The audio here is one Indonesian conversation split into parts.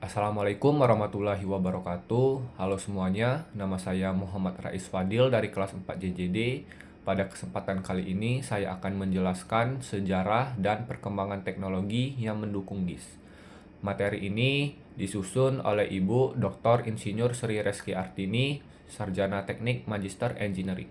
Assalamualaikum warahmatullahi wabarakatuh. Halo semuanya, nama saya Muhammad Rais Fadil dari kelas 4 JJD. Pada kesempatan kali ini saya akan menjelaskan sejarah dan perkembangan teknologi yang mendukung GIS. Materi ini disusun oleh Ibu Dr. Insinyur Sri Reski Artini, Sarjana Teknik Magister Engineering.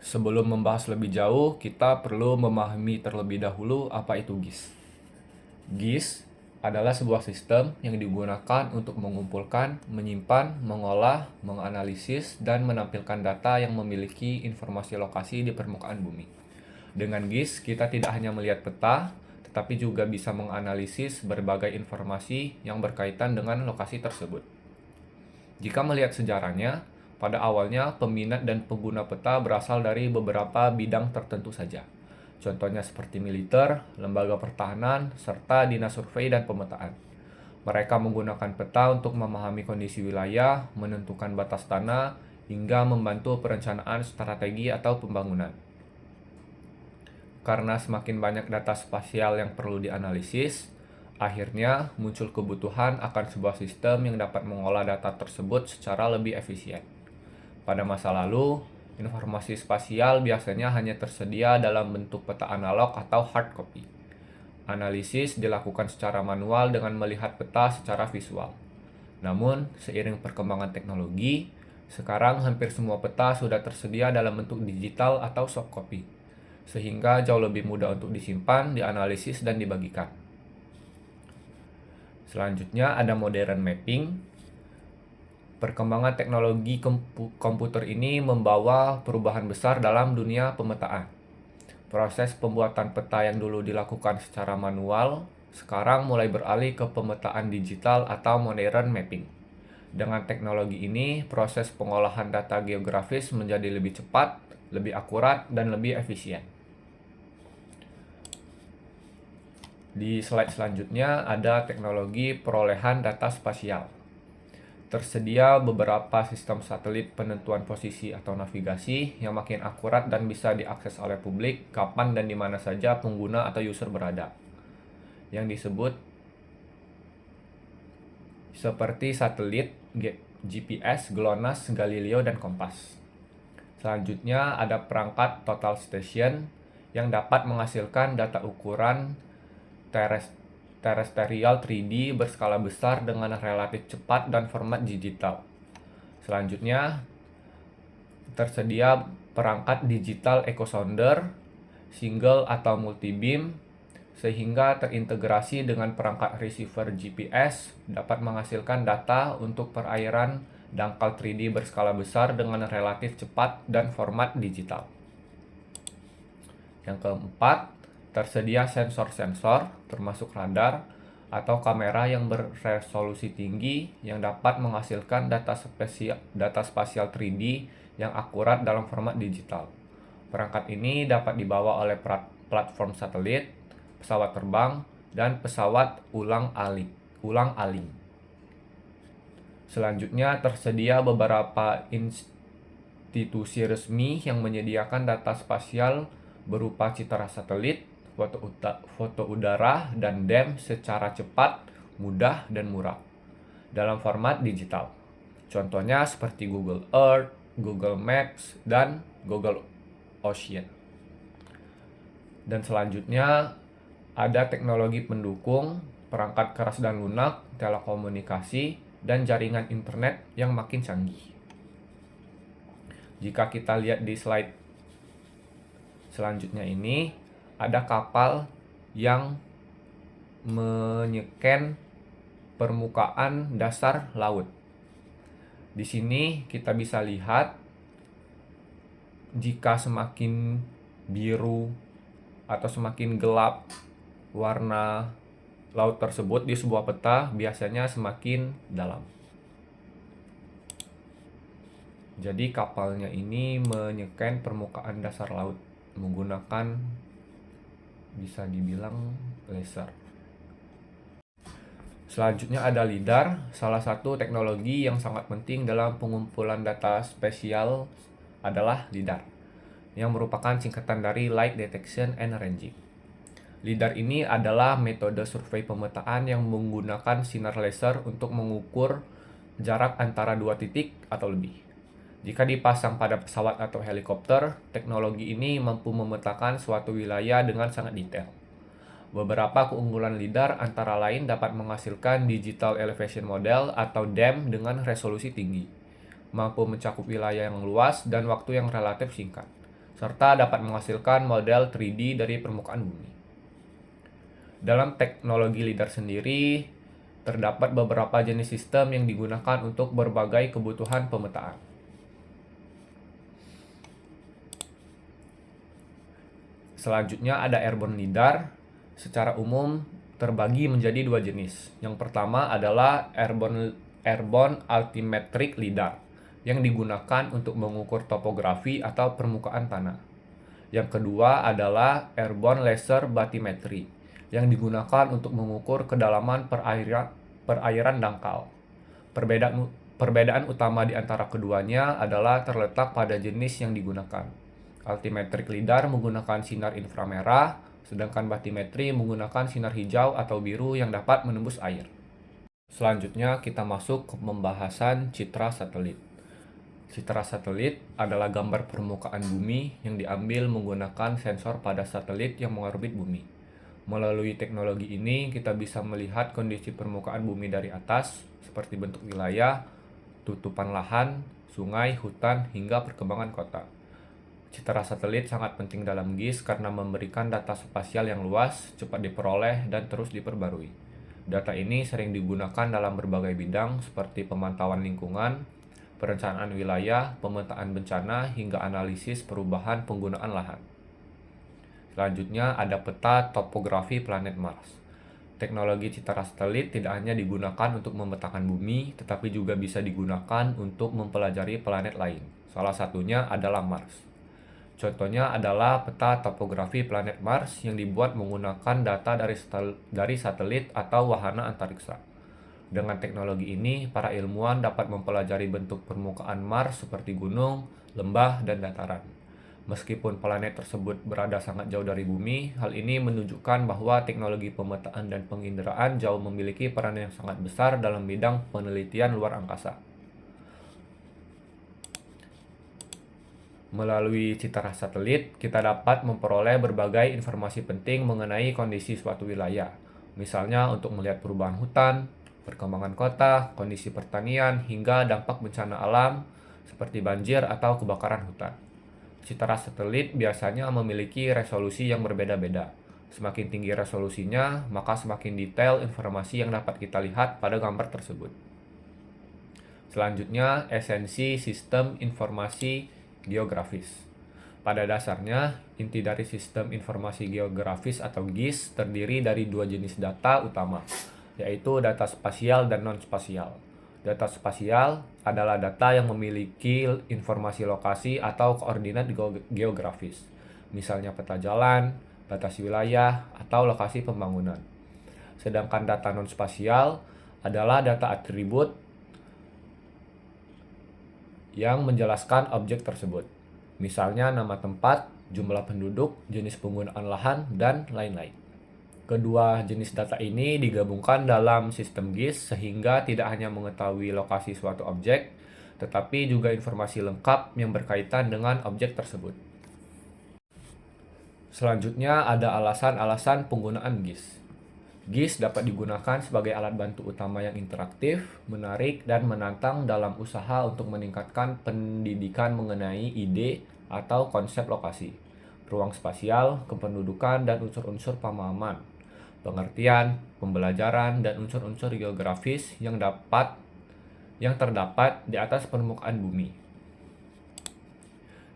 Sebelum membahas lebih jauh, kita perlu memahami terlebih dahulu apa itu GIS. GIS adalah sebuah sistem yang digunakan untuk mengumpulkan, menyimpan, mengolah, menganalisis, dan menampilkan data yang memiliki informasi lokasi di permukaan bumi. Dengan GIS, kita tidak hanya melihat peta, tetapi juga bisa menganalisis berbagai informasi yang berkaitan dengan lokasi tersebut. Jika melihat sejarahnya, pada awalnya peminat dan pengguna peta berasal dari beberapa bidang tertentu saja. Contohnya seperti militer, lembaga pertahanan, serta dinas survei dan pemetaan. Mereka menggunakan peta untuk memahami kondisi wilayah, menentukan batas tanah, hingga membantu perencanaan strategi atau pembangunan. Karena semakin banyak data spasial yang perlu dianalisis, akhirnya muncul kebutuhan akan sebuah sistem yang dapat mengolah data tersebut secara lebih efisien. Pada masa lalu, informasi spasial biasanya hanya tersedia dalam bentuk peta analog atau hard copy. Analisis dilakukan secara manual dengan melihat peta secara visual. Namun, seiring perkembangan teknologi, sekarang hampir semua peta sudah tersedia dalam bentuk digital atau soft copy, sehingga jauh lebih mudah untuk disimpan, dianalisis, dan dibagikan. Selanjutnya ada modern mapping. Perkembangan teknologi komputer ini membawa perubahan besar dalam dunia pemetaan. Proses pembuatan peta yang dulu dilakukan secara manual, sekarang mulai beralih ke pemetaan digital atau modern mapping. Dengan teknologi ini, proses pengolahan data geografis menjadi lebih cepat, lebih akurat, dan lebih efisien. Di slide selanjutnya ada teknologi perolehan data spasial. Tersedia beberapa sistem satelit penentuan posisi atau navigasi yang makin akurat dan bisa diakses oleh publik kapan dan di mana saja pengguna atau user berada. Yang disebut seperti satelit, GPS, GLONASS, Galileo, dan Kompas. Selanjutnya ada perangkat total station yang dapat menghasilkan data ukuran terestrial 3D berskala besar dengan relatif cepat dan format digital. Selanjutnya, tersedia perangkat digital echo sounder, single atau multi-beam, sehingga terintegrasi dengan perangkat receiver GPS dapat menghasilkan data untuk perairan dangkal 3D berskala besar dengan relatif cepat dan format digital. Yang keempat, tersedia sensor-sensor termasuk radar atau kamera yang beresolusi tinggi yang dapat menghasilkan data spasial 3D yang akurat dalam format digital. Perangkat ini dapat dibawa oleh platform satelit, pesawat terbang, dan pesawat ulang-alik. Selanjutnya tersedia beberapa institusi resmi yang menyediakan data spasial berupa citra satelit, foto udara, dan DEM secara cepat, mudah, dan murah dalam format digital. Contohnya seperti Google Earth, Google Maps, dan Google Ocean. Dan selanjutnya ada teknologi pendukung, perangkat keras dan lunak, telekomunikasi, dan jaringan internet yang makin canggih. Jika kita lihat di slide selanjutnya ini, ada kapal yang menyeken permukaan dasar laut. Di sini kita bisa lihat jika semakin biru atau semakin gelap warna laut tersebut di sebuah peta, biasanya semakin dalam. Jadi kapalnya ini menyeken permukaan dasar laut menggunakan bisa dibilang laser. Selanjutnya ada LIDAR, salah satu teknologi yang sangat penting dalam pengumpulan data spasial adalah LIDAR, yang merupakan singkatan dari Light Detection and Ranging. LIDAR ini adalah metode survei pemetaan yang menggunakan sinar laser untuk mengukur jarak antara dua titik atau lebih. Jika dipasang pada pesawat atau helikopter, teknologi ini mampu memetakan suatu wilayah dengan sangat detail. Beberapa keunggulan LIDAR antara lain dapat menghasilkan Digital Elevation Model atau DEM dengan resolusi tinggi, mampu mencakup wilayah yang luas dan waktu yang relatif singkat, serta dapat menghasilkan model 3D dari permukaan bumi. Dalam teknologi LIDAR sendiri, terdapat beberapa jenis sistem yang digunakan untuk berbagai kebutuhan pemetaan. Selanjutnya ada Airborne LIDAR. Secara umum terbagi menjadi dua jenis. Yang pertama adalah Airborne Altimetric LIDAR yang digunakan untuk mengukur topografi atau permukaan tanah. Yang kedua adalah Airborne Laser Bathymetry yang digunakan untuk mengukur kedalaman perairan dangkal. Perbedaan utama di antara keduanya adalah terletak pada jenis yang digunakan. Altimetric LIDAR menggunakan sinar inframerah, sedangkan bathymetry menggunakan sinar hijau atau biru yang dapat menembus air. Selanjutnya kita masuk ke pembahasan citra satelit. Citra satelit adalah gambar permukaan bumi yang diambil menggunakan sensor pada satelit yang mengorbit bumi. Melalui teknologi ini, kita bisa melihat kondisi permukaan bumi dari atas, seperti bentuk wilayah, tutupan lahan, sungai, hutan, hingga perkembangan kota. Citra satelit sangat penting dalam GIS karena memberikan data spasial yang luas, cepat diperoleh, dan terus diperbarui. Data ini sering digunakan dalam berbagai bidang seperti pemantauan lingkungan, perencanaan wilayah, pemetaan bencana, hingga analisis perubahan penggunaan lahan. Selanjutnya ada peta topografi planet Mars. Teknologi citra satelit tidak hanya digunakan untuk memetakan bumi, tetapi juga bisa digunakan untuk mempelajari planet lain. Salah satunya adalah Mars. Contohnya adalah peta topografi planet Mars yang dibuat menggunakan data dari satelit atau wahana antariksa. Dengan teknologi ini, para ilmuwan dapat mempelajari bentuk permukaan Mars seperti gunung, lembah, dan dataran. Meskipun planet tersebut berada sangat jauh dari bumi, hal ini menunjukkan bahwa teknologi pemetaan dan penginderaan jauh memiliki peran yang sangat besar dalam bidang penelitian luar angkasa. Melalui citra satelit, kita dapat memperoleh berbagai informasi penting mengenai kondisi suatu wilayah. Misalnya untuk melihat perubahan hutan, perkembangan kota, kondisi pertanian, hingga dampak bencana alam seperti banjir atau kebakaran hutan. Citra satelit biasanya memiliki resolusi yang berbeda-beda. Semakin tinggi resolusinya, maka semakin detail informasi yang dapat kita lihat pada gambar tersebut. Selanjutnya, esensi sistem informasi geografis. Pada dasarnya, inti dari sistem informasi geografis atau GIS terdiri dari dua jenis data utama, yaitu data spasial dan non-spasial. Data spasial adalah data yang memiliki informasi lokasi atau koordinat geografis, misalnya peta jalan, batas wilayah, atau lokasi pembangunan. Sedangkan data non-spasial adalah data atribut yang menjelaskan objek tersebut, misalnya nama tempat, jumlah penduduk, jenis penggunaan lahan, dan lain-lain. Kedua jenis data ini digabungkan dalam sistem GIS sehingga tidak hanya mengetahui lokasi suatu objek, tetapi juga informasi lengkap yang berkaitan dengan objek tersebut. Selanjutnya ada alasan-alasan penggunaan GIS. GIS dapat digunakan sebagai alat bantu utama yang interaktif, menarik, dan menantang dalam usaha untuk meningkatkan pendidikan mengenai ide atau konsep lokasi, ruang spasial, kependudukan, dan unsur-unsur pemahaman, pengertian, pembelajaran, dan unsur-unsur geografis yang terdapat di atas permukaan bumi.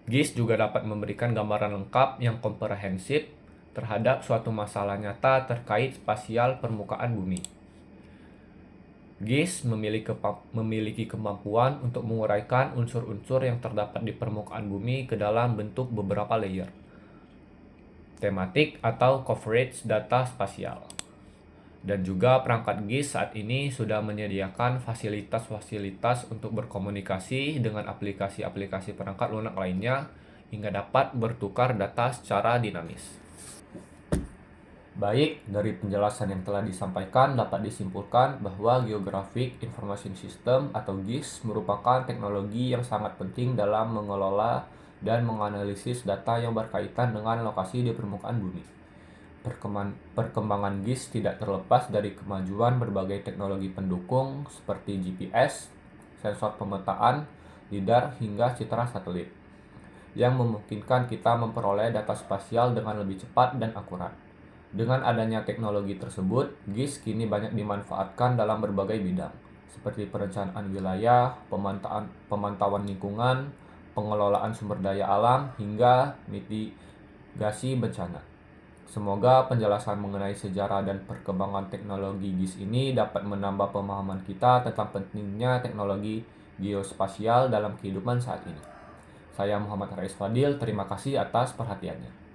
GIS juga dapat memberikan gambaran lengkap yang komprehensif terhadap suatu masalah nyata terkait spasial permukaan bumi. GIS memiliki kemampuan untuk menguraikan unsur-unsur yang terdapat di permukaan bumi ke dalam bentuk beberapa layer tematik atau coverage data spasial. Dan juga perangkat GIS saat ini sudah menyediakan fasilitas-fasilitas untuk berkomunikasi dengan aplikasi-aplikasi perangkat lunak lainnya hingga dapat bertukar data secara dinamis. Baik, dari penjelasan yang telah disampaikan dapat disimpulkan bahwa Geographic Information System atau GIS merupakan teknologi yang sangat penting dalam mengelola dan menganalisis data yang berkaitan dengan lokasi di permukaan bumi. Perkembangan GIS tidak terlepas dari kemajuan berbagai teknologi pendukung seperti GPS, sensor pemetaan, lidar, hingga citra satelit, yang memungkinkan kita memperoleh data spasial dengan lebih cepat dan akurat. Dengan adanya teknologi tersebut, GIS kini banyak dimanfaatkan dalam berbagai bidang, seperti perencanaan wilayah, pemantauan lingkungan, pengelolaan sumber daya alam, hingga mitigasi bencana. Semoga penjelasan mengenai sejarah dan perkembangan teknologi GIS ini dapat menambah pemahaman kita tentang pentingnya teknologi geospasial dalam kehidupan saat ini. Saya Muhammad Rais Fadil, terima kasih atas perhatiannya.